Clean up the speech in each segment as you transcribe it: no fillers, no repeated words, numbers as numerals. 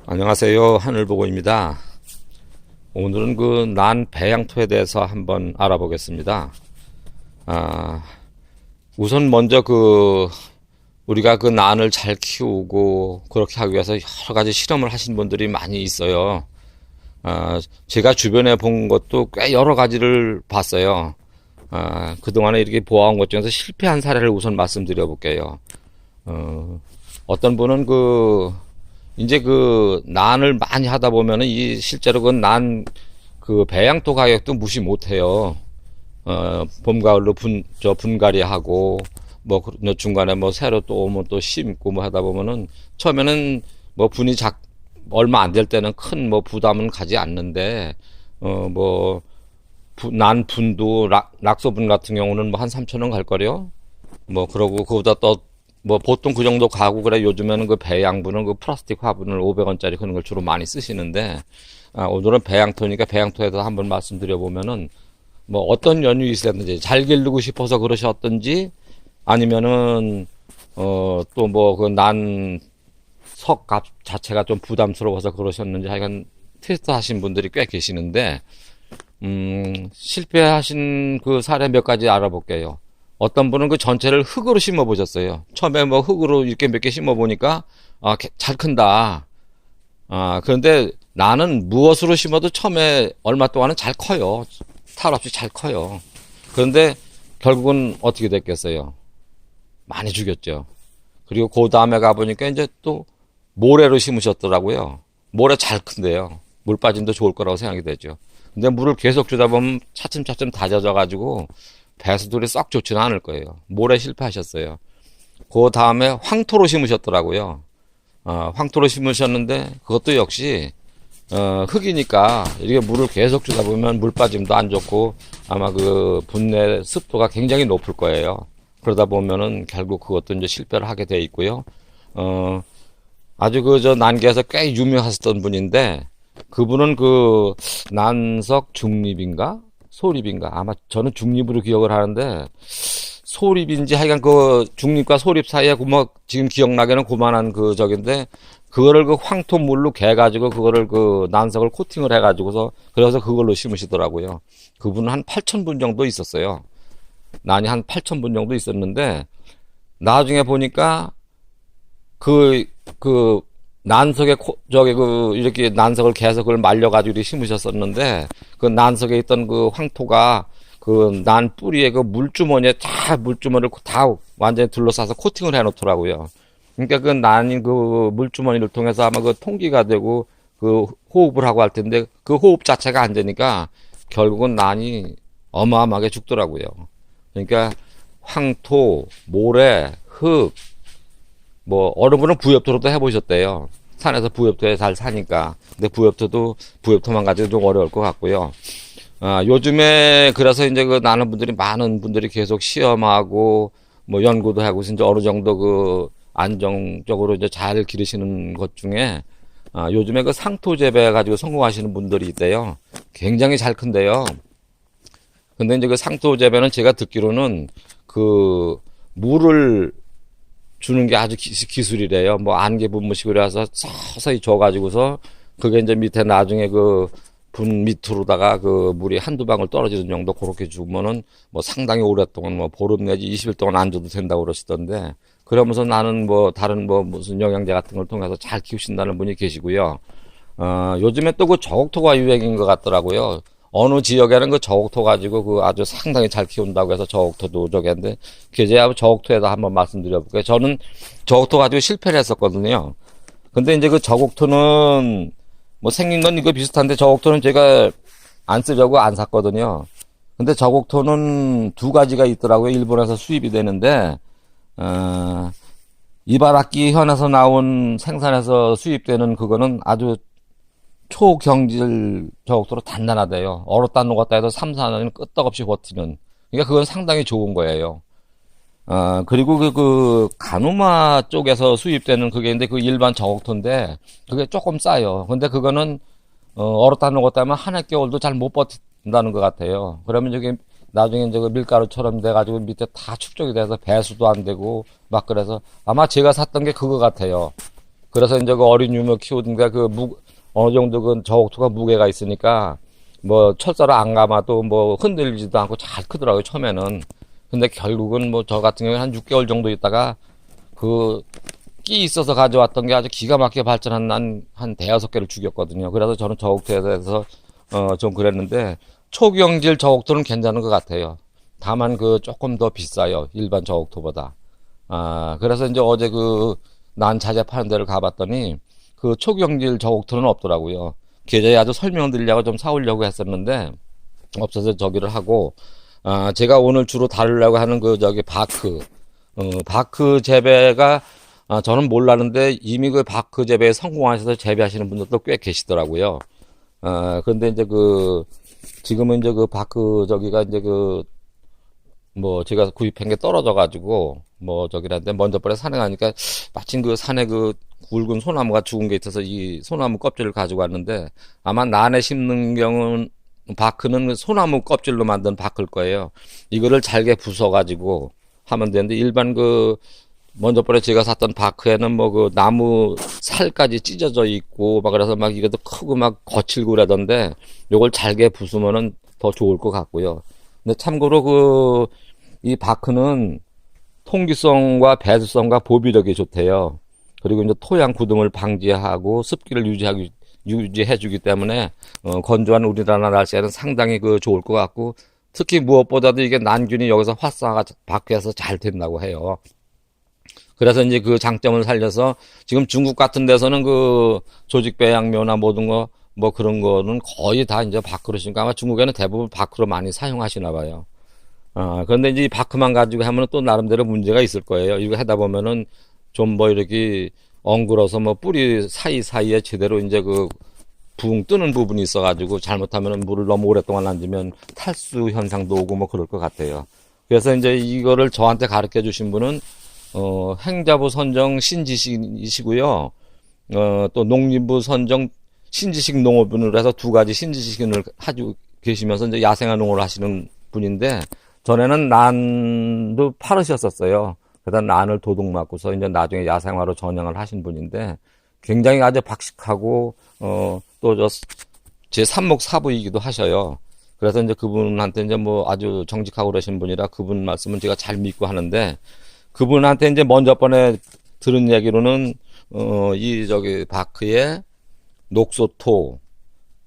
안녕하세요. 하늘보고입니다. 오늘은 그 난 배양토에 대해서 한번 알아보겠습니다. 아, 우선 먼저 우리가 그 난을 잘 키우고 그렇게 하기 위해서 여러 가지 실험을 하신 분들이 많이 있어요. 제가 주변에 본 것도 꽤 여러 가지를 봤어요. 그동안에 이렇게 보아온 것 중에서 실패한 사례를 우선 말씀드려 볼게요. 어떤 분은 이제 난을 많이 하다 보면은 실제로 배양토 가격도 무시 못 해요. 봄, 가을로 분갈이 하고, 중간에 새로 또 오면 또 심고 하다 보면은, 처음에는 분이 얼마 안 될 때는 큰 부담은 가지 않는데, 난 분도, 낙소분 같은 경우는 한 3천 원 갈 거래요. 그러고 그거보다 또 보통 그 정도 가고 그래. 요즘에는 그 배양분은 그 플라스틱 화분을 500원짜리 그런 걸 주로 많이 쓰시는데, 오늘은 배양토니까 배양토에서 한번 말씀드려 보면은 어떤 연유 있었는지 잘 기르고 싶어서 그러셨던지 아니면은 또 그 난 석값 자체가 좀 부담스러워서 그러셨는지 하여간 테스트 하신 분들이 꽤 계시는데, 실패하신 그 사례 몇 가지 알아볼게요. 어떤 분은 그 전체를 흙으로 심어 보셨어요. 처음에 흙으로 이렇게 몇 개 심어 보니까 잘 큰다. 그런데 나는 무엇으로 심어도 처음에 얼마 동안은 잘 커요. 탈 없이 잘 커요. 그런데 결국은 어떻게 됐겠어요? 많이 죽였죠. 그리고 그 다음에 가보니까 이제 또 모래로 심으셨더라고요. 모래 잘 큰데요. 물 빠짐도 좋을 거라고 생각이 되죠. 근데 물을 계속 주다 보면 차츰차츰 다져져가지고 배수돌이 썩 좋지는 않을 거예요. 모래 실패하셨어요. 그 다음에 황토로 심으셨더라고요. 황토로 심으셨는데 그것도 역시 흙이니까 이렇게 물을 계속 주다 보면 물 빠짐도 안 좋고 아마 그 분내 습도가 굉장히 높을 거예요. 그러다 보면은 결국 그것도 이제 실패를 하게 돼 있고요. 아주 난계에서 꽤 유명하셨던 분인데 그분은 난석 중립인가? 소립인가? 아마 저는 중립으로 기억을 하는데 소립인지 하여간 중립과 소립 사이에 지금 기억나게는 그만한 적인데 그거를 황토물로 개가지고 그거를 난석을 코팅을 해가지고서 그래서 그걸로 심으시더라고요. 그분은 한 8,000분 정도 있었어요. 난이 한 8,000분 정도 있었는데 나중에 보니까 난석에 이렇게 난석을 계속 그걸 말려가지고 이렇게 심으셨었는데 그 난석에 있던 황토가 난 뿌리에 물주머니에 물주머니를 다 완전히 둘러싸서 코팅을 해 놓더라고요. 그러니까 난이 물주머니를 통해서 아마 통기가 되고 호흡을 하고 할 텐데 그 호흡 자체가 안 되니까 결국은 난이 어마어마하게 죽더라고요. 그러니까 황토, 모래, 흙, 어느 분은 부엽토로도 해보셨대요. 산에서 부엽토에 잘 사니까. 근데 부엽토만 가지고 좀 어려울 것 같고요. 요즘에 그래서 이제 나는 많은 분들이 계속 시험하고 연구도 하고 이제 어느 정도 안정적으로 이제 잘 기르시는 것 중에 요즘에 상토 재배 가지고 성공하시는 분들이 있대요. 굉장히 잘 큰데요. 근데 이제 상토 재배는 제가 듣기로는 물을 주는 게 아주 기술이래요. 안개 분무식으로 해서 서서히 줘가지고서 그게 이제 밑에 나중에 분 밑으로다가 물이 한두 방울 떨어지는 정도 그렇게 주면은 상당히 오랫동안 보름 내지 20일 동안 안 줘도 된다고 그러시던데 그러면서 나는 다른 무슨 영양제 같은 걸 통해서 잘 키우신다는 분이 계시고요. 요즘에 또 저옥토가 유행인 것 같더라고요. 어느 지역에는 저옥토 가지고 아주 상당히 잘 키운다고 해서 저옥토도 저기인데 제가 저옥토에다 한번 말씀드려 볼게요. 저는 저옥토 가지고 실패를 했었거든요. 근데 이제 저옥토는 생긴 건 이거 비슷한데 저옥토는 제가 안 쓰려고 안 샀거든요. 근데 저옥토는 두 가지가 있더라고요. 일본에서 수입이 되는데 이바라키 현에서 나온 생산해서 수입되는 그거는 아주 초경질 저옥토로 단단하대요. 얼었다 녹았다 해도 3, 4년은 끄떡없이 버티는. 그러니까 그건 상당히 좋은 거예요. 그리고 가누마 쪽에서 수입되는 그게 있는데 일반 저옥토인데 그게 조금 싸요. 근데 그거는 얼었다 녹았다 하면 한 해 겨울도 잘 못 버틴다는 것 같아요. 그러면 나중에 이제 밀가루처럼 돼가지고 밑에 다 축적이 돼서 배수도 안 되고 그래서 아마 제가 샀던 게 그거 같아요. 그래서 이제 그 어린 유모 키우든가 어느 정도 그 저옥토가 무게가 있으니까 뭐 철사를 안 감아도 뭐 흔들리지도 않고 잘 크더라고요, 처음에는. 근데 결국은 뭐 저 같은 경우에 한 6개월 정도 있다가 그 끼 있어서 가져왔던 게 아주 기가 막히게 발전한 한 대여섯 개를 죽였거든요. 그래서 저는 저옥토에 대해서 좀 그랬는데 초경질 저옥토는 괜찮은 것 같아요. 다만 그 조금 더 비싸요. 일반 저옥토보다. 그래서 이제 어제 난 자재 파는 데를 가봤더니 그 초경질 저옥토는 없더라고요. 계좌에 아주 설명드리려고 좀 사오려고 했었는데 없어서 저기를 하고, 제가 오늘 주로 다루려고 하는 바크 재배가, 저는 몰랐는데 이미 그 바크 재배에 성공하셔서 재배하시는 분들도 꽤 계시더라고요. 그런데 이제 지금은 이제 저기가 이제 뭐 제가 구입한 게 떨어져가지고 뭐 저기라는데 먼저 번에 산에 가니까 마침 그 산에 굵은 소나무가 죽은 게 있어서 이 소나무 껍질을 가지고 왔는데 아마 난에 심는 경우는 바크는 그 소나무 껍질로 만든 바크일 거예요. 이거를 잘게 부숴가지고 하면 되는데 일반 먼저 번에 제가 샀던 바크에는 뭐 나무 살까지 찢어져 있고 막 그래서 막 이것도 크고 막 거칠고 그러던데 요걸 잘게 부수면은 더 좋을 것 같고요. 근데 참고로 이 바크는 통기성과 배수성과 보비력이 좋대요. 그리고 이제 토양 굳음을 방지하고 습기를 유지해주기 때문에 건조한 우리나라 날씨에는 상당히 좋을 것 같고 특히 무엇보다도 이게 난균이 여기서 활성화가 바크에서 잘 된다고 해요. 그래서 이제 그 장점을 살려서 지금 중국 같은 데서는 조직 배양묘나 모든 뭐 그런 거는 거의 다 이제 바크로 쓰니까 아마 중국에는 대부분 바크로 많이 사용하시나 봐요. 그런데 이제 이 바크만 가지고 하면 또 나름대로 문제가 있을 거예요. 이거 하다 보면은 좀 뭐 이렇게 엉그러서 뭐 뿌리 사이사이에 제대로 이제 붕 뜨는 부분이 있어가지고 잘못하면 물을 너무 오랫동안 얹으면 탈수 현상도 오고 뭐 그럴 것 같아요. 그래서 이제 이거를 저한테 가르쳐 주신 분은 행자부 선정 신지식이시고요. 또 농림부 선정 신지식 농업인으로 해서 두 가지 신지식인을 하고 계시면서 이제 야생화 농업을 하시는 분인데 전에는 난도 파르셨었어요. 그다음 난을 도둑 맞고서 이제 나중에 야생화로 전향을 하신 분인데 굉장히 아주 박식하고 또 제 삼목 사부이기도 하셔요. 그래서 이제 그분한테 이제 뭐 아주 정직하고 그러신 분이라 그분 말씀은 제가 잘 믿고 하는데 그분한테 이제 먼저 번에 들은 얘기로는 바크에 녹소토,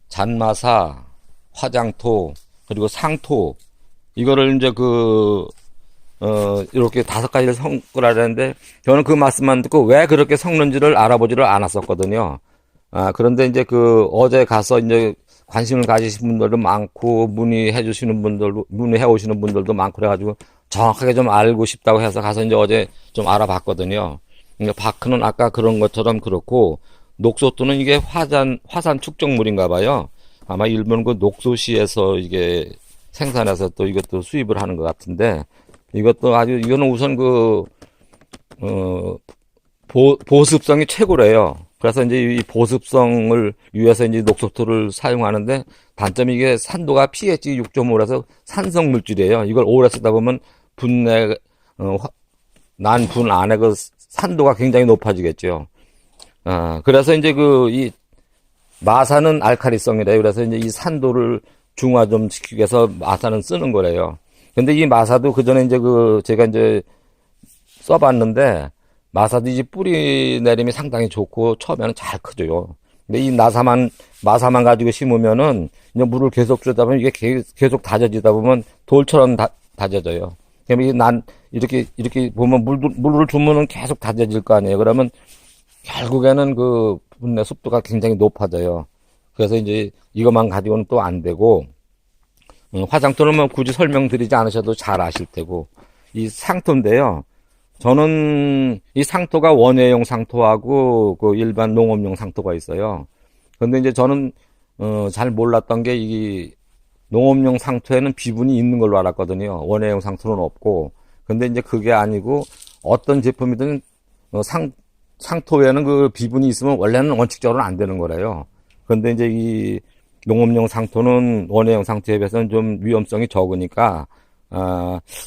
잔마사, 화장토, 그리고 상토, 이거를 이제 이렇게 5가지를 섞으라는데, 저는 그 말씀만 듣고 왜 그렇게 섞는지를 알아보지를 않았었거든요. 그런데 이제 어제 가서 이제 관심을 가지신 분들도 많고, 문의해 오시는 분들도 많고, 그래가지고 정확하게 좀 알고 싶다고 해서 가서 이제 어제 좀 알아봤거든요. 그러니까 바크는 아까 그런 것처럼 그렇고, 녹소토는 이게 화산 축적물인가 봐요. 아마 일본 녹소시에서 이게 생산해서 또 이것도 수입을 하는 것 같은데, 이거는 우선 보습성이 최고래요. 그래서 이제 이 보습성을 위해서 이제 녹소토를 사용하는데, 단점이 이게 산도가 pH 6.5라서 산성 물질이에요. 이걸 오래 쓰다 보면 난 분 안에 산도가 굉장히 높아지겠죠. 그래서 이제 이 마사는 알칼리성이래요. 그래서 이제 이 산도를 중화 좀 시키기 위해서 마사는 쓰는 거래요. 근데 이 마사도 그 전에 이제 제가 이제 써봤는데, 마사도 이제 뿌리 내림이 상당히 좋고, 처음에는 잘 크죠. 근데 이 마사만 가지고 심으면은, 이제 물을 계속 주다 보면 이게 계속 다져지다 보면 돌처럼 다져져요. 그러면 이렇게 보면 물을 주면은 계속 다져질 거 아니에요. 그러면 결국에는 분내 습도가 굉장히 높아져요. 그래서 이제 이것만 가지고는 또 안 되고, 화장토는 뭐 굳이 설명드리지 않으셔도 잘 아실 테고, 이 상토인데요. 저는 이 상토가 원예용 상토하고 일반 농업용 상토가 있어요. 근데 이제 저는 잘 몰랐던 게 이 농업용 상토에는 비분이 있는 걸로 알았거든요. 원예용 상토는 없고. 근데 이제 그게 아니고 어떤 제품이든 상토에는 비분이 있으면 원래는 원칙적으로는 안 되는 거래요. 그런데 이제 이 농업용 상토는 원예용 상토에 비해서는 좀 위험성이 적으니까,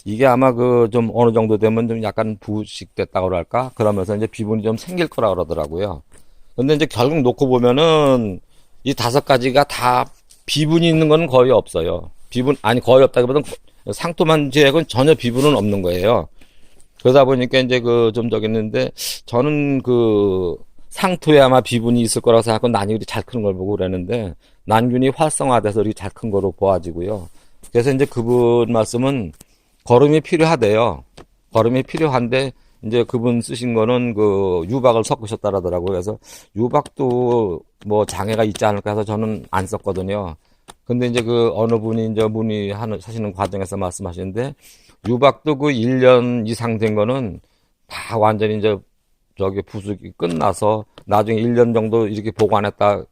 이게 아마 좀 어느 정도 되면 좀 약간 부식됐다고 그럴까? 그러면서 이제 비분이 좀 생길 거라 그러더라고요. 근데 이제 결국 놓고 보면은 이 5가지가 다 비분이 있는 건 거의 없어요. 아니, 거의 없다기보다는 상토만 제외하고는 전혀 비분은 없는 거예요. 그러다 보니까 이제 좀 저기 있는데, 저는 상토에 아마 비분이 있을 거라고 생각하고 난이율이 잘 크는 걸 보고 그랬는데, 난균이 활성화돼서 이렇게 잘 큰 거로 보아지고요. 그래서 이제 그분 말씀은 거름이 필요하대요. 거름이 필요한데, 이제 그분 쓰신 거는 유박을 섞으셨다라더라고요. 그래서 유박도 뭐 장애가 있지 않을까 해서 저는 안 썼거든요. 근데 이제 어느 분이 이제 사시는 과정에서 말씀하시는데, 유박도 1년 이상 된 거는 다 완전히 이제 부숙이 끝나서 나중에 1년 정도 이렇게 보관했다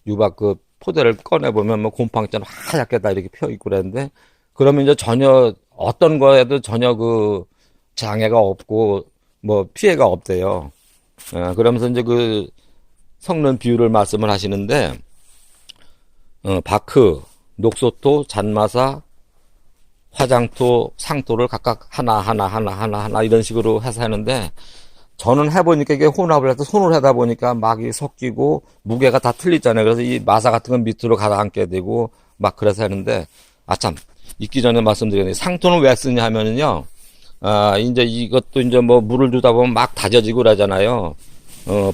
유박 포대를 꺼내보면 뭐 곰팡이처럼 하얗게 다 이렇게 펴 있고 그랬는데, 그러면 이제 전혀 어떤 거에도 전혀 장애가 없고 뭐 피해가 없대요. 그러면서 이제 섞는 비율을 말씀을 하시는데, 바크, 녹소토, 잔마사, 화장토, 상토를 각각 하나 이런 식으로 해서 하는데, 저는 해보니까 이게 혼합을 해서 손으로 하다 보니까 막이 섞이고 무게가 다 틀리잖아요. 그래서 이 마사 같은 건 밑으로 가라앉게 되고 막 그래서 하는데, 참, 있기 전에 말씀드렸는데, 상토는 왜 쓰냐 하면은요, 이제 이것도 이제 뭐 물을 주다 보면 막 다져지고 그러잖아요.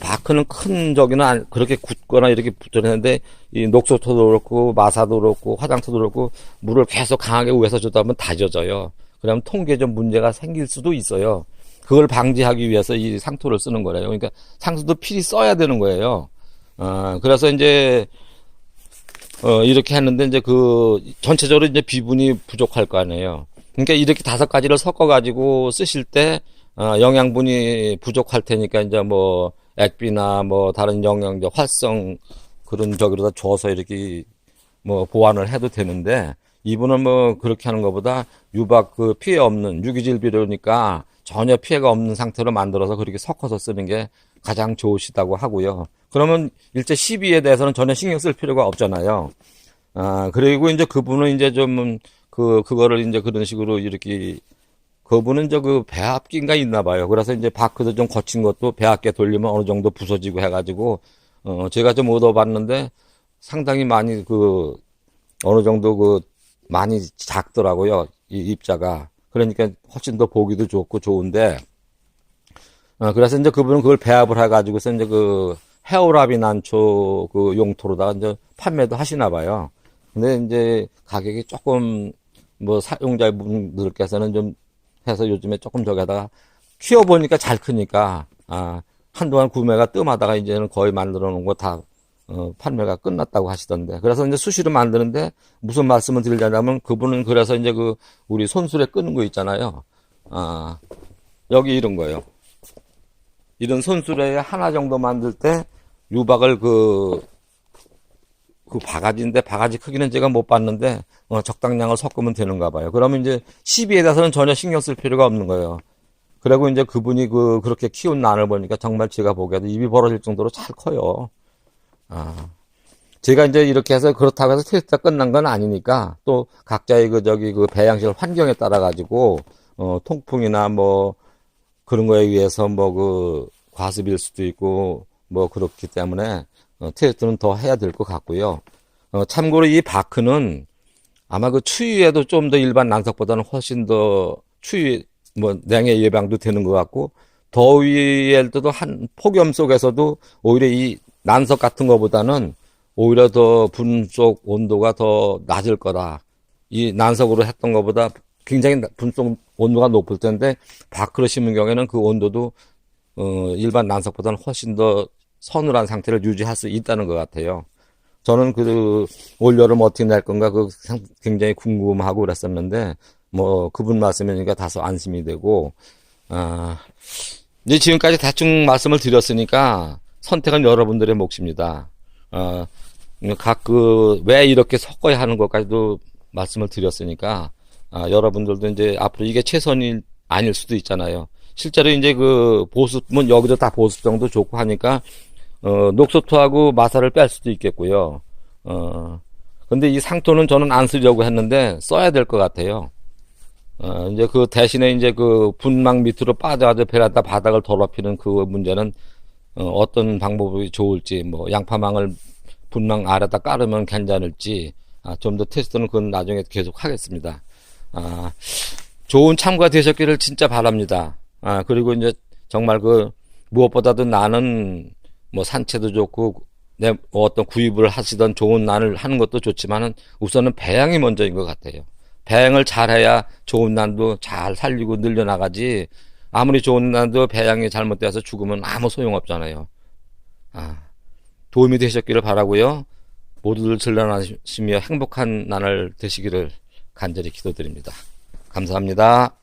바크는 큰 저기는 그렇게 굳거나 이렇게 붙어있는데, 이 녹소토도 그렇고, 마사도 그렇고, 화장토도 그렇고, 물을 계속 강하게 위에서 주다 보면 다져져요. 그러면 통계적 문제가 생길 수도 있어요. 그걸 방지하기 위해서 이 상토를 쓰는 거래요. 그러니까 상토도 필히 써야 되는 거예요. 그래서 이제, 이렇게 했는데, 이제 전체적으로 이제 비분이 부족할 거 아니에요. 그러니까 이렇게 5가지를 섞어가지고 쓰실 때, 영양분이 부족할 테니까 이제 뭐, 액비나 뭐, 다른 영양제, 활성, 그런 저기로다 줘서 이렇게 뭐, 보완을 해도 되는데, 이분은 뭐, 그렇게 하는 것보다 유박 피해 없는 유기질 비료니까 전혀 피해가 없는 상태로 만들어서 그렇게 섞어서 쓰는 게 가장 좋으시다고 하고요. 그러면 일제 시비에 대해서는 전혀 신경 쓸 필요가 없잖아요. 그리고 이제 그분은 이제 좀, 그거를 이제 그런 식으로 이렇게, 그분은 이제 배합기인가 있나 봐요. 그래서 이제 바크도 좀 거친 것도 배합기에 돌리면 어느 정도 부서지고 해가지고, 제가 좀 얻어봤는데 상당히 많이 어느 정도 많이 작더라고요. 이 입자가. 그러니까 훨씬 더 보기도 좋고 좋은데, 그래서 이제 그분은 그걸 배합을 해가지고서 이제 헤어라비 난초 용토로다가 이제 판매도 하시나 봐요. 근데 이제 가격이 조금 뭐 사용자분들께서는 좀 해서 요즘에 조금 저기다가 키워보니까 잘 크니까, 한동안 구매가 뜸하다가 이제는 거의 만들어 놓은 거 다, 판매가 끝났다고 하시던데. 그래서 이제 수시로 만드는데 무슨 말씀을 드리려면, 그분은 그래서 이제 우리 손수레 끄는 거 있잖아요. 여기 이런 거요. 이런 손수레에 하나 정도 만들 때 유박을 바가지인데, 바가지 크기는 제가 못 봤는데, 적당량을 섞으면 되는가 봐요. 그러면 이제 시비에 대해서는 전혀 신경 쓸 필요가 없는 거예요. 그리고 이제 그분이 그렇게 키운 난을 보니까 정말 제가 보기에도 입이 벌어질 정도로 잘 커요. 제가 이제 이렇게 해서 그렇다고 해서 테스트가 끝난 건 아니니까, 또 각자의 배양실 환경에 따라 가지고, 통풍이나 뭐, 그런 거에 의해서 뭐 과습일 수도 있고, 뭐 그렇기 때문에, 테스트는 더 해야 될 것 같고요. 참고로 이 바크는 아마 추위에도 좀 더 일반 난석보다는 훨씬 더 뭐 냉해 예방도 되는 것 같고, 더위에도 한 폭염 속에서도 오히려 이 난석 같은 것보다는 오히려 더 분속 온도가 더 낮을 거다. 이 난석으로 했던 것보다 굉장히 분속 온도가 높을 텐데, 바크로 심은 경우에는 그 온도도 일반 난석보다는 훨씬 더 서늘한 상태를 유지할 수 있다는 것 같아요. 저는 올여름 어떻게 낼 건가 굉장히 궁금하고 그랬었는데, 뭐 그분 말씀이니까 다소 안심이 되고, 이제 지금까지 대충 말씀을 드렸으니까 선택은 여러분들의 몫입니다. 왜 이렇게 섞어야 하는 것까지도 말씀을 드렸으니까, 여러분들도 이제 앞으로 이게 최선이 아닐 수도 있잖아요. 실제로 이제 보습은 여기도 다 보습성도 좋고 하니까, 녹소토하고 마사를 뺄 수도 있겠고요. 근데 이 상토는 저는 안 쓰려고 했는데 써야 될 것 같아요. 이제 대신에 이제 분막 밑으로 빠져가지고 베란다 바닥을 더럽히는 그 문제는 어떤 방법이 좋을지, 뭐 양파망을 분망 아래다 깔으면 괜찮을지, 좀 더 테스트는 그건 나중에 계속 하겠습니다. 좋은 참가 되셨기를 진짜 바랍니다. 그리고 이제 정말 무엇보다도 나는 뭐 산채도 좋고, 어떤 구입을 하시던 좋은 난을 하는 것도 좋지만은 우선은 배양이 먼저인 것 같아요. 배양을 잘해야 좋은 난도 잘 살리고 늘려나가지, 아무리 좋은 난도 배양이 잘못돼서 죽으면 아무 소용없잖아요. 도움이 되셨기를 바라고요. 모두들 즐거워하시며 행복한 나날 되시기를 간절히 기도드립니다. 감사합니다.